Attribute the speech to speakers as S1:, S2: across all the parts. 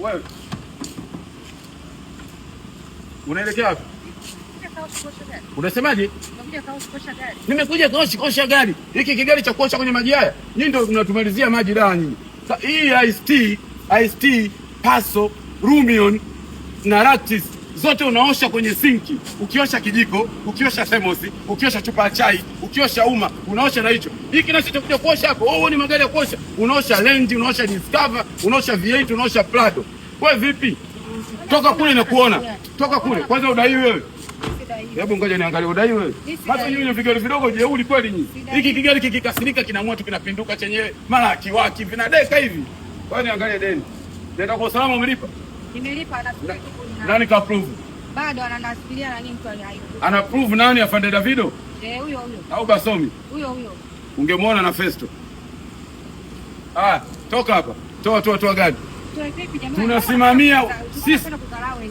S1: Wewe unaelekea wapi? Unasemaje? Nimekuja kuosha gari. Hiki kigari cha kuosha kwenye maji haya. Nyinyi ndio mnatumalizia maji dawa nyinyi. Hii Ice Tea, Paso, Rumion na Lactis zote unaosha kwenye sinki. Ukiosha kijiko, ukiosha thermosi, ukiosha chupa ya chai, ukiosha uma, unaosha na hicho. Hiki kinachokuja kuosha hapo, wewe ni magari ya kuosha. Unaosha Range, unaosha Discover, unaosha V8, unaosha Prado. Wewe vipi? Toka kule na kuona. Toka kule. Kwanza udai wewe. Hebu ngoja niangalie udai wewe. Hata nyinyi vigari vidogo jeuri kweli nyinyi. Hiki kigari kikikasirika kinaamua tu kinapinduka chenyewe. Mara akiwaki vinadeka hivi. Kwa hiyo niangalie deni. Nenda kwa usalama umelipa? Nimelipa na nani ka approve? Bado ananasikilia na nini mtu aliyo. Ana approve nani afande Davido? Huyo. Au Basomi? Huyo. Ungemwona na Festo. Toka hapa. Toa gari. Tunasimamia sisi.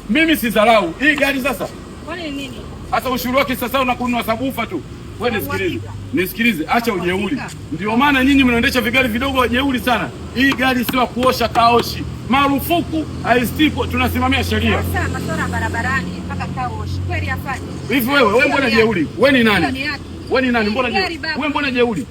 S1: Mimi si dharau. Hii gari sasa. Kwani nini? Hata ushuru wake sasa unakununua sabufa tu. Wewe nisikilize, acha ujeuri. Ndio maana nyinyi mnaendesha vigari vidogo wajeuri sana. Hii gari sio kuosha kaoshi. Marufuku haistiko, tunasimamia sheria. Sasa masuala barabarani mpaka kaoshi. Kweli afanye. Hivi wewe mbona jeuri? Wewe ni nani? Mbona jeuri? Wewe mbona jeuri?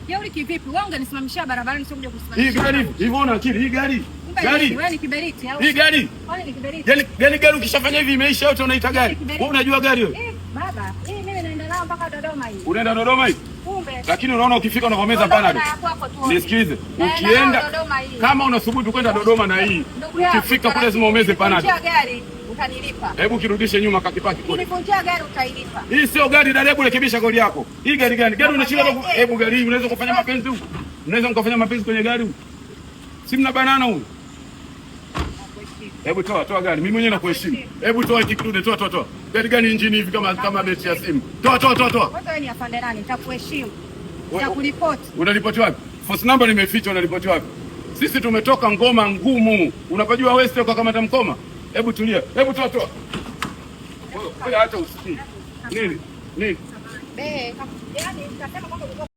S1: Jeuri kivipi? Wewe unganisimamishia barabarani sio kuja kusimamisha. Hii gari hivi unaona akili hii gari? Wewe ni kiberiti au? Hii gari. Wewe ni kiberiti. Gari ukishafanya hivi imeisha yote unaita gari. Wewe unajua gari wewe? Baba, mimi naenda nao mpaka Dodoma hii. Unaenda Dodoma hii? Kumbe. Lakini unaona ukifika unavomeza Panado. Nisikilize. Ukienda kama unathubutu kwenda Dodoma na hii, ukifika kule lazima umeze Panado. Gari utanilipa. Hebu kirudishe nyuma kakipaki kule. Nilifungia gari utailipa. Hii sio gari dada, hebu rekebisha goli yako. Hii gari gani? Gari unashika hebu gari hii unaweza kufanya mapenzi huko. Unaweza mkafanya mapenzi kwenye gari huko. Si mna banana huko. Hebu toa gari. Mimi mwenyewe nakuheshimu. Hebu toa kidude, toa. Gari gani injini hivi kama beti ya simu. Toa. Wewe ni afande nani? Nitakuheshimu. Nitakuripoti. Unaripoti wapi? Force number nimeficha, unaripoti wapi? Sisi tumetoka ngoma ngumu. Unapajua West kwa kama Mkoma? Hebu tulia. Hebu toa. Wewe acha usikie. Nini? Yaani nitasema kwamba ulikuwa